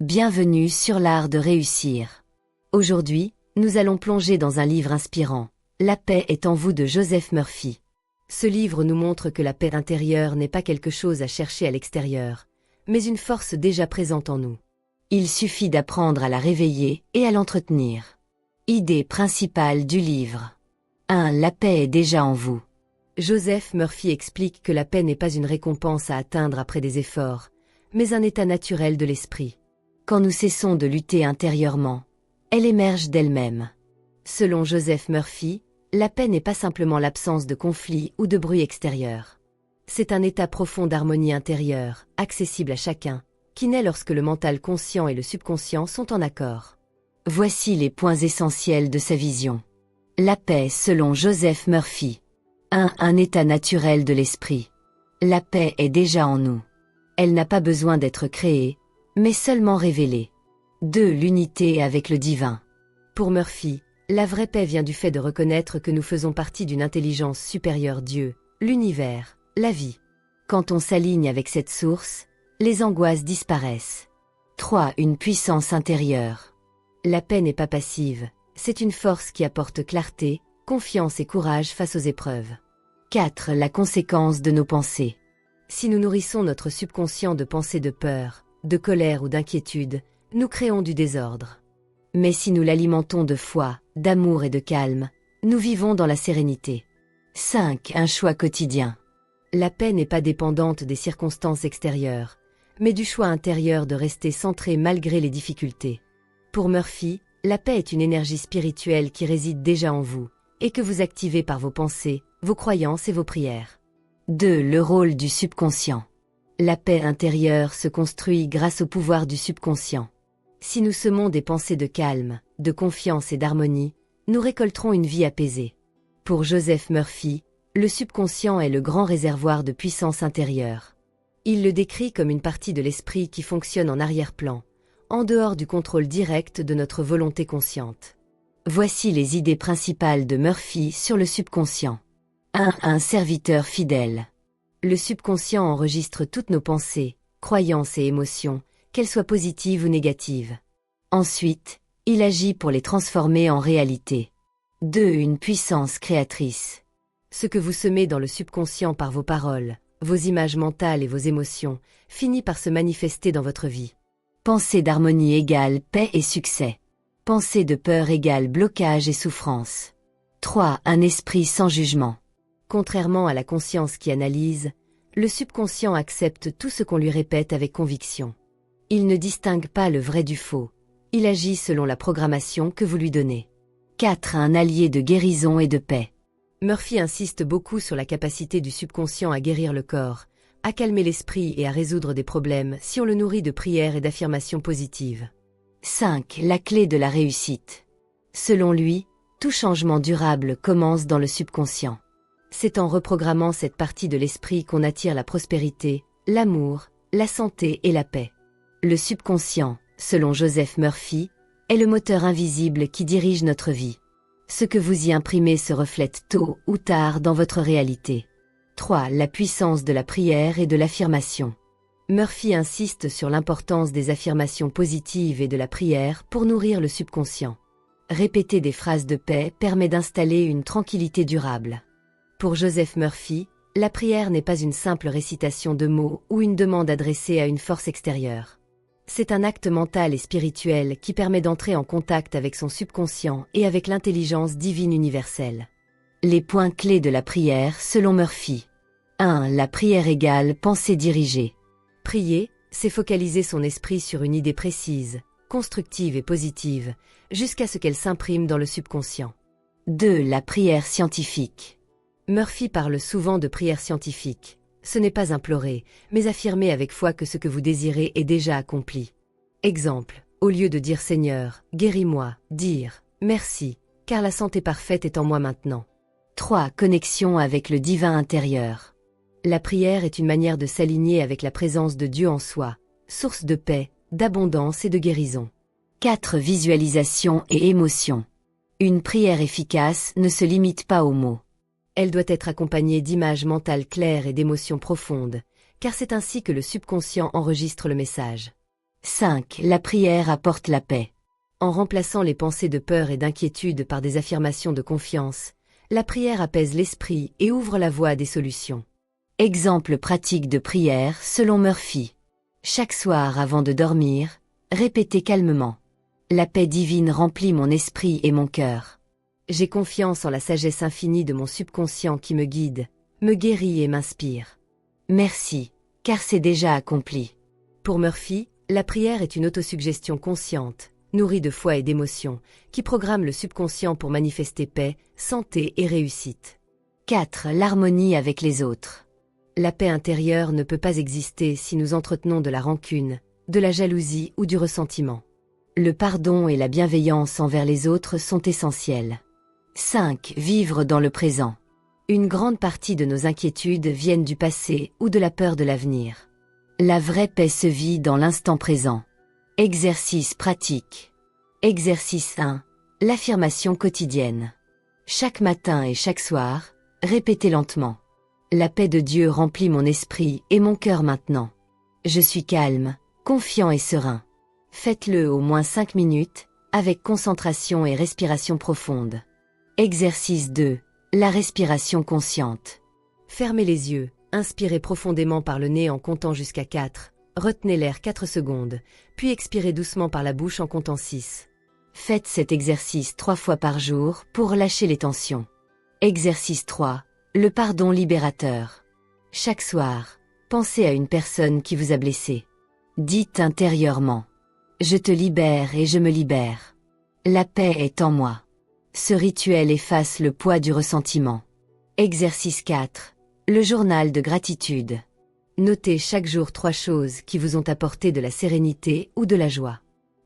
Bienvenue sur l'art de réussir. Aujourd'hui, nous allons plonger dans un livre inspirant, La paix est en vous de Joseph Murphy. Ce livre nous montre que la paix intérieure n'est pas quelque chose à chercher à l'extérieur, mais une force déjà présente en nous. Il suffit d'apprendre à la réveiller et à l'entretenir. Idée principale du livre. 1. La paix est déjà en vous. Joseph Murphy explique que la paix n'est pas une récompense à atteindre après des efforts, mais un état naturel de l'esprit. Quand nous cessons de lutter intérieurement, elle émerge d'elle-même. Selon Joseph Murphy, la paix n'est pas simplement l'absence de conflits ou de bruit extérieur. C'est un état profond d'harmonie intérieure, accessible à chacun, qui naît lorsque le mental conscient et le subconscient sont en accord. Voici les points essentiels de sa vision. La paix selon Joseph Murphy. 1. Un état naturel de l'esprit. La paix est déjà en nous. Elle n'a pas besoin d'être créée, mais seulement révélée. 2. L'unité avec le divin. Pour Murphy, la vraie paix vient du fait de reconnaître que nous faisons partie d'une intelligence supérieure, Dieu, l'univers, la vie. Quand on s'aligne avec cette source, les angoisses disparaissent. 3. Une puissance intérieure. La paix n'est pas passive, c'est une force qui apporte clarté, confiance et courage face aux épreuves. 4. La conséquence de nos pensées. Si nous nourrissons notre subconscient de pensées de peur, de colère ou d'inquiétude, nous créons du désordre. Mais si nous l'alimentons de foi, d'amour et de calme, nous vivons dans la sérénité. 5. Un choix quotidien. La paix n'est pas dépendante des circonstances extérieures, mais du choix intérieur de rester centré malgré les difficultés. Pour Murphy, la paix est une énergie spirituelle qui réside déjà en vous, et que vous activez par vos pensées, vos croyances et vos prières. 2. Le rôle du subconscient. La paix intérieure se construit grâce au pouvoir du subconscient. Si nous semons des pensées de calme, de confiance et d'harmonie, nous récolterons une vie apaisée. Pour Joseph Murphy, le subconscient est le grand réservoir de puissance intérieure. Il le décrit comme une partie de l'esprit qui fonctionne en arrière-plan, en dehors du contrôle direct de notre volonté consciente. Voici les idées principales de Murphy sur le subconscient. 1. Un serviteur fidèle. Le subconscient enregistre toutes nos pensées, croyances et émotions, qu'elles soient positives ou négatives. Ensuite, il agit pour les transformer en réalité. 2. Une puissance créatrice. Ce que vous semez dans le subconscient par vos paroles, vos images mentales et vos émotions, finit par se manifester dans votre vie. Pensée d'harmonie égale paix et succès. Pensée de peur égale blocage et souffrance. 3. Un esprit sans jugement. Contrairement à la conscience qui analyse, le subconscient accepte tout ce qu'on lui répète avec conviction. Il ne distingue pas le vrai du faux. Il agit selon la programmation que vous lui donnez. 4. Un allié de guérison et de paix. Murphy insiste beaucoup sur la capacité du subconscient à guérir le corps, à calmer l'esprit et à résoudre des problèmes si on le nourrit de prières et d'affirmations positives. 5. La clé de la réussite. Selon lui, tout changement durable commence dans le subconscient. C'est en reprogrammant cette partie de l'esprit qu'on attire la prospérité, l'amour, la santé et la paix. Le subconscient, selon Joseph Murphy, est le moteur invisible qui dirige notre vie. Ce que vous y imprimez se reflète tôt ou tard dans votre réalité. 3. La puissance de la prière et de l'affirmation. Murphy insiste sur l'importance des affirmations positives et de la prière pour nourrir le subconscient. Répéter des phrases de paix permet d'installer une tranquillité durable. Pour Joseph Murphy, la prière n'est pas une simple récitation de mots ou une demande adressée à une force extérieure. C'est un acte mental et spirituel qui permet d'entrer en contact avec son subconscient et avec l'intelligence divine universelle. Les points clés de la prière selon Murphy. 1. La prière égale pensée dirigée. Prier, c'est focaliser son esprit sur une idée précise, constructive et positive, jusqu'à ce qu'elle s'imprime dans le subconscient. 2. La prière scientifique. Murphy parle souvent de prière scientifique. Ce n'est pas implorer, mais affirmer avec foi que ce que vous désirez est déjà accompli. Exemple, au lieu de dire Seigneur, guéris-moi, dire merci, car la santé parfaite est en moi maintenant. 3. Connexion avec le divin intérieur. La prière est une manière de s'aligner avec la présence de Dieu en soi, source de paix, d'abondance et de guérison. 4. Visualisation et émotion. Une prière efficace ne se limite pas aux mots. Elle doit être accompagnée d'images mentales claires et d'émotions profondes, car c'est ainsi que le subconscient enregistre le message. 5. La prière apporte la paix. En remplaçant les pensées de peur et d'inquiétude par des affirmations de confiance, la prière apaise l'esprit et ouvre la voie à des solutions. Exemple pratique de prière selon Murphy. Chaque soir avant de dormir, répétez calmement. La paix divine remplit mon esprit et mon cœur. J'ai confiance en la sagesse infinie de mon subconscient qui me guide, me guérit et m'inspire. Merci, car c'est déjà accompli. Pour Murphy, la prière est une autosuggestion consciente, nourrie de foi et d'émotion, qui programme le subconscient pour manifester paix, santé et réussite. 4. L'harmonie avec les autres. La paix intérieure ne peut pas exister si nous entretenons de la rancune, de la jalousie ou du ressentiment. Le pardon et la bienveillance envers les autres sont essentiels. 5. Vivre dans le présent. Une grande partie de nos inquiétudes viennent du passé ou de la peur de l'avenir. La vraie paix se vit dans l'instant présent. Exercice pratique. Exercice 1. L'affirmation quotidienne. Chaque matin et chaque soir, répétez lentement. La paix de Dieu remplit mon esprit et mon cœur maintenant. Je suis calme, confiant et serein. Faites-le au moins 5 minutes, avec concentration et respiration profonde. Exercice 2. La respiration consciente. Fermez les yeux, inspirez profondément par le nez en comptant jusqu'à 4, retenez l'air 4 secondes, puis expirez doucement par la bouche en comptant 6. Faites cet exercice 3 fois par jour pour lâcher les tensions. Exercice 3. Le pardon libérateur. Chaque soir, pensez à une personne qui vous a blessé. Dites intérieurement. Je te libère et je me libère. La paix est en moi. Ce rituel efface le poids du ressentiment. Exercice 4. Le journal de gratitude. Notez chaque jour 3 choses qui vous ont apporté de la sérénité ou de la joie.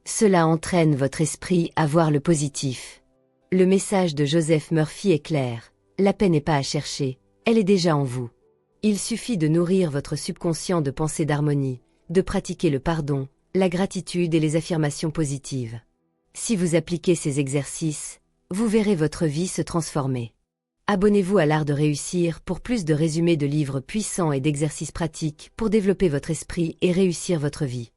Cela entraîne votre esprit à voir le positif. Le message de Joseph Murphy est clair. La paix n'est pas à chercher, elle est déjà en vous. Il suffit de nourrir votre subconscient de pensées d'harmonie, de pratiquer le pardon, la gratitude et les affirmations positives. Si vous appliquez ces exercices, vous verrez votre vie se transformer. Abonnez-vous à l'Art de réussir pour plus de résumés de livres puissants et d'exercices pratiques pour développer votre esprit et réussir votre vie.